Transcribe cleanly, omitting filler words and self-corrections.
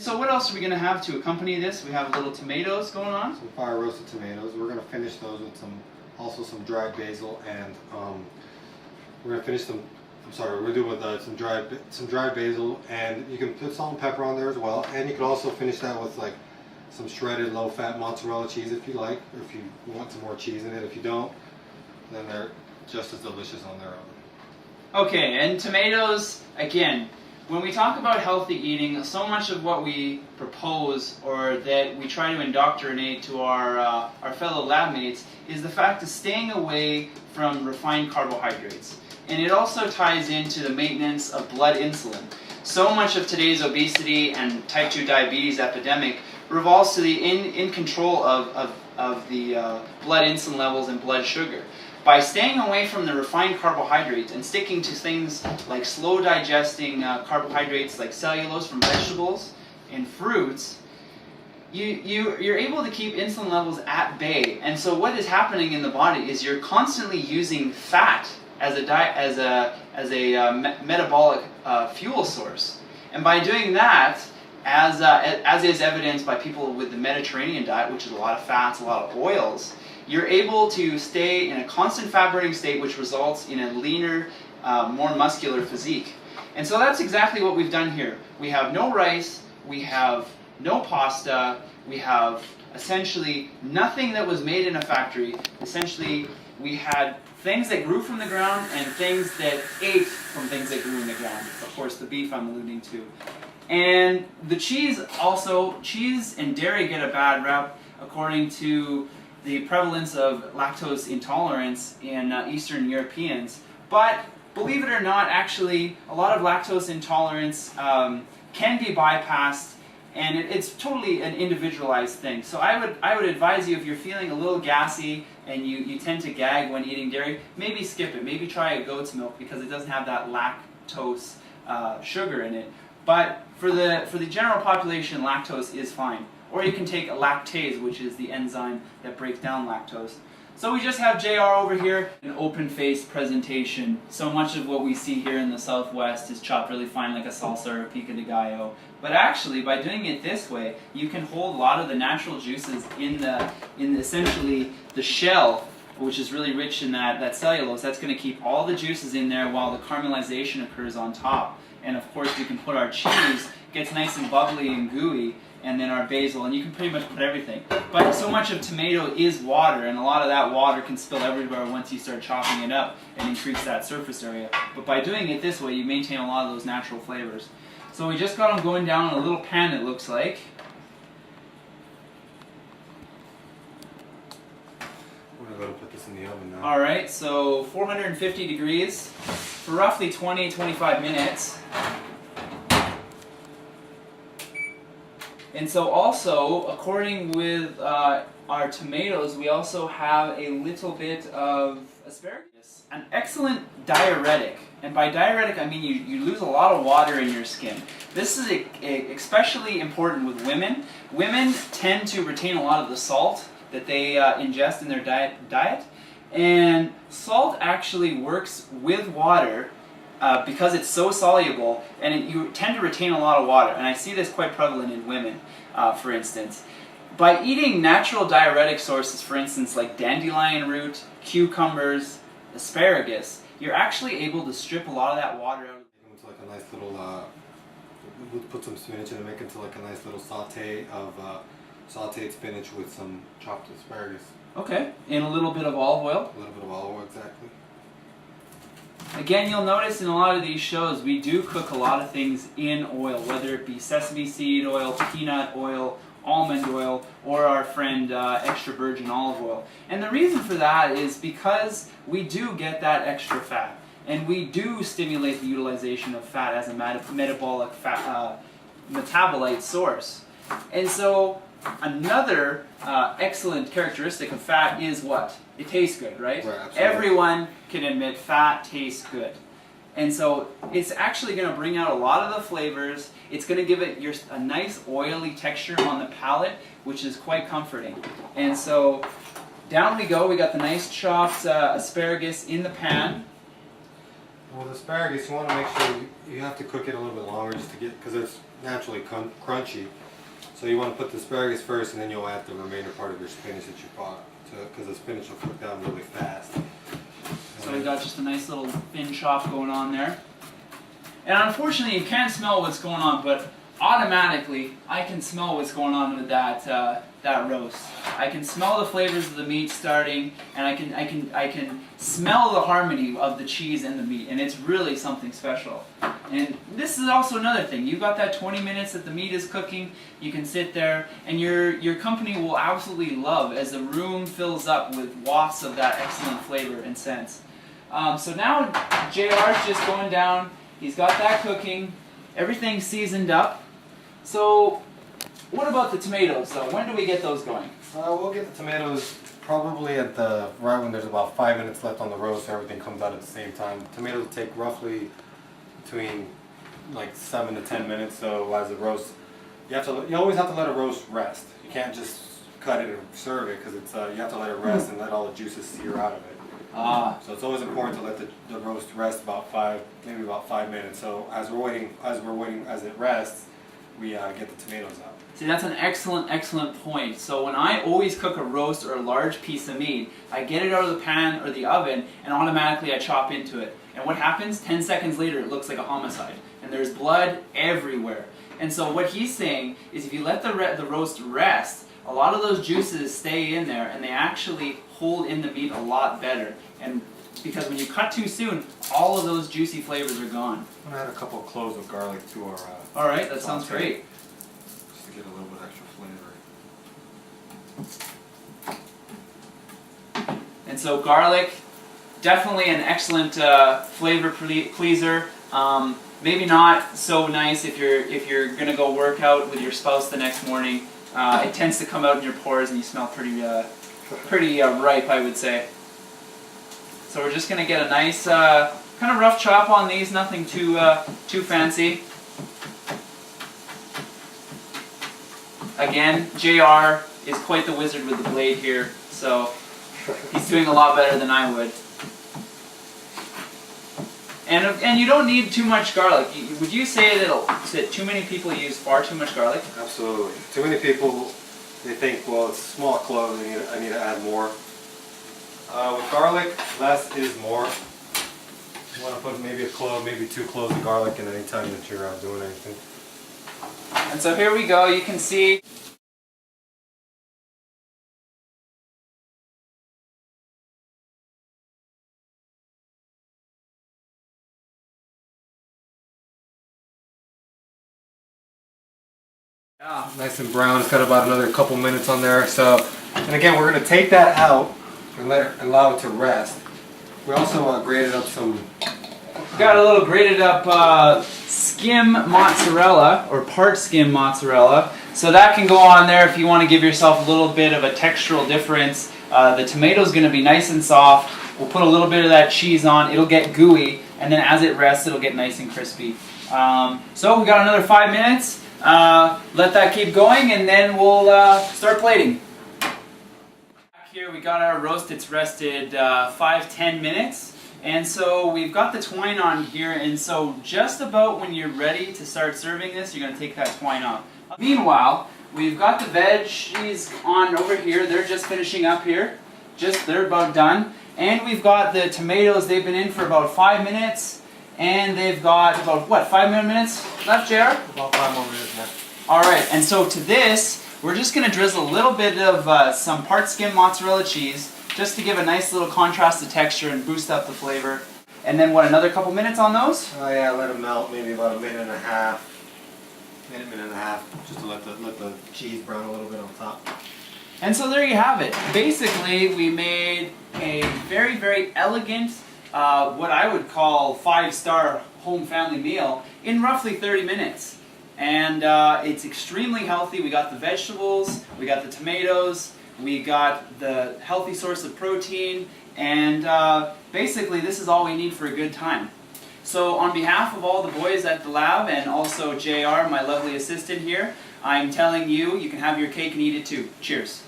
So what else are we going to have to accompany this? We have little tomatoes going on. Some fire roasted tomatoes. We're going to finish those with some dried basil, and we're going to finish them. I'm sorry, we're going to do it with some dried basil, and you can put salt and pepper on there as well. And you can also finish that with like some shredded low-fat mozzarella cheese if you like, or if you want some more cheese in it. If you don't, then they're just as delicious on their own. Okay, and tomatoes, again, when we talk about healthy eating, so much of what we propose or that we try to indoctrinate to our fellow lab mates is the fact of staying away from refined carbohydrates. And it also ties into the maintenance of blood insulin. So much of today's obesity and type 2 diabetes epidemic revolves to the in control of the blood insulin levels and blood sugar. By staying away from the refined carbohydrates and sticking to things like slow digesting carbohydrates like cellulose from vegetables and fruits, you're able to keep insulin levels at bay. And so what is happening in the body is you're constantly using fat as a metabolic fuel source. And by doing that, as is evidenced by people with the Mediterranean diet, which is a lot of fats, a lot of oils, you're able to stay in a constant fat burning state, which results in a leaner, more muscular physique. And so that's exactly what we've done here. We have no rice, we have no pasta, we have essentially nothing that was made in a factory. Essentially, we had things that grew from the ground and things that ate from things that grew in the ground. Of course, the beef I'm alluding to. And the cheese also, cheese and dairy get a bad rap according to the prevalence of lactose intolerance in Eastern Europeans. But believe it or not, actually, a lot of lactose intolerance can be bypassed, and it's totally an individualized thing. So I would advise you, if you're feeling a little gassy and you tend to gag when eating dairy, maybe skip it. Maybe try a goat's milk because it doesn't have that lactose sugar in it. But for the general population, lactose is fine. Or you can take a lactase, which is the enzyme that breaks down lactose. So we just have JR over here, an open-faced presentation. So much of what we see here in the Southwest is chopped really fine like a salsa or a pico de gallo. But actually, by doing it this way, you can hold a lot of the natural juices in essentially the shell, which is really rich in that cellulose. That's going to keep all the juices in there while the caramelization occurs on top. And of course, we can put our cheese, gets nice and bubbly and gooey, and then our basil, and you can pretty much put everything. But so much of tomato is water, and a lot of that water can spill everywhere once you start chopping it up and increase that surface area. But by doing it this way, you maintain a lot of those natural flavors. So we just got them going down in a little pan, it looks like. We're going to go to put this in the oven now. Alright, so 450 degrees for roughly 20-25 minutes. And so also, according with our tomatoes, we also have a little bit of asparagus. An excellent diuretic. And by diuretic, I mean you lose a lot of water in your skin. This is especially important with women. Women tend to retain a lot of the salt that they ingest in their diet. And salt actually works with water because it's so soluble, and you tend to retain a lot of water. And I see this quite prevalent in women, for instance. By eating natural diuretic sources, for instance, like dandelion root, cucumbers, asparagus, you're actually able to strip a lot of that water out. Into like a nice little, we'll put some spinach in and make it into like a nice little saute of sauteed spinach with some chopped asparagus. Okay, and a little bit of olive oil. A little bit of olive oil, exactly. Again, you'll notice in a lot of these shows, we do cook a lot of things in oil, whether it be sesame seed oil, peanut oil, almond oil, or our friend extra virgin olive oil. And the reason for that is because we do get that extra fat, and we do stimulate the utilization of fat as a metabolic fat, metabolite source. And so another excellent characteristic of fat is what? It tastes good, right? Right, everyone can admit fat tastes good. And so it's actually going to bring out a lot of the flavors. It's going to give it a nice oily texture on the palate, which is quite comforting. And so down we go. We got the nice chopped asparagus in the pan. Well, the asparagus, you want to make sure you have to cook it a little bit longer just to get, because it's naturally crunchy. So you want to put the asparagus first, and then you'll add the remainder part of your spinach that you bought, because the spinach will cook down really fast. So we got just a nice little thin chop going on there. And unfortunately, you can't smell what's going on, but automatically, I can smell what's going on with that roast. I can smell the flavors of the meat starting, and I can smell the harmony of the cheese and the meat, and it's really something special. And this is also another thing. You've got that 20 minutes that the meat is cooking. You can sit there, and your company will absolutely love as the room fills up with wafts of that excellent flavor and sense. So now JR's just going down. He's got that cooking. Everything's seasoned up. So what about the tomatoes, though? When do we get those going? We'll get the tomatoes probably right when there's about 5 minutes left on the roast, so everything comes out at the same time. Tomatoes take roughly between like 7 to 10 minutes. So as the roast, you always have to let a roast rest. You can't just cut it and serve it, because you have to let it rest and let all the juices sear out of it. So it's always important to let the roast rest maybe about 5 minutes. So as it rests, we get the tomatoes out. See, that's an excellent point. So when I always cook a roast or a large piece of meat, I get it out of the pan or the oven, and automatically I chop into it. And what happens? 10 seconds later, it looks like a homicide, and there's blood everywhere. And so what he's saying is, if you let the roast rest, a lot of those juices stay in there, and they actually hold in the meat a lot better. And because when you cut too soon, all of those juicy flavors are gone. I'm gonna add a couple of cloves of garlic to our. All right, that sounds great. Just to get a little bit extra flavor. And so garlic, definitely an excellent flavor pleaser. Maybe not so nice if you're gonna go work out with your spouse the next morning. It tends to come out in your pores, and you smell pretty ripe, I would say. So we're just gonna get a nice kind of rough chop on these, nothing too fancy. Again, JR is quite the wizard with the blade here, so he's doing a lot better than I would. And you don't need too much garlic. Would you say that too many people use far too much garlic? Absolutely. Too many people, they think, well, it's small cloves, I need to add more. With garlic, less is more. You want to put maybe a clove, maybe 2 cloves of garlic in any time that you're doing anything. And so here we go. You can see. Yeah, nice and brown. It's got about another couple minutes on there. So, and again, we're going to take that out and allow it to rest. We also grated up some. Got a little grated up skim mozzarella, or part skim mozzarella. So that can go on there if you want to give yourself a little bit of a textural difference. The tomato's going to be nice and soft. We'll put a little bit of that cheese on. It'll get gooey, and then as it rests, it'll get nice and crispy. So we got another 5 minutes. Let that keep going, and then we'll start plating. Back here we got our roast. It's rested 5-10 minutes, and so we've got the twine on here, and so just about when you're ready to start serving this, you're going to take that twine off. Meanwhile, we've got the veggies on over here. They're just finishing up here. They're about done. And we've got the tomatoes. They've been in for about 5 minutes. And they've got about, what, 5 more minutes left, JR? About 5 more minutes left. Alright, and so to this, we're just going to drizzle a little bit of some part skim mozzarella cheese, just to give a nice little contrast to texture and boost up the flavor. And then, what, another couple minutes on those? Oh yeah, let them melt, maybe about a minute and a half. Minute and a half, just to let the cheese brown a little bit on top. And so there you have it. Basically, we made a very, very elegant, what I would call 5-star home family meal in roughly 30 minutes. And it's extremely healthy. We got the vegetables, we got the tomatoes, we got the healthy source of protein, and basically this is all we need for a good time. So on behalf of all the boys at the lab, and also JR, my lovely assistant here, I'm telling you, you can have your cake and eat it too. Cheers.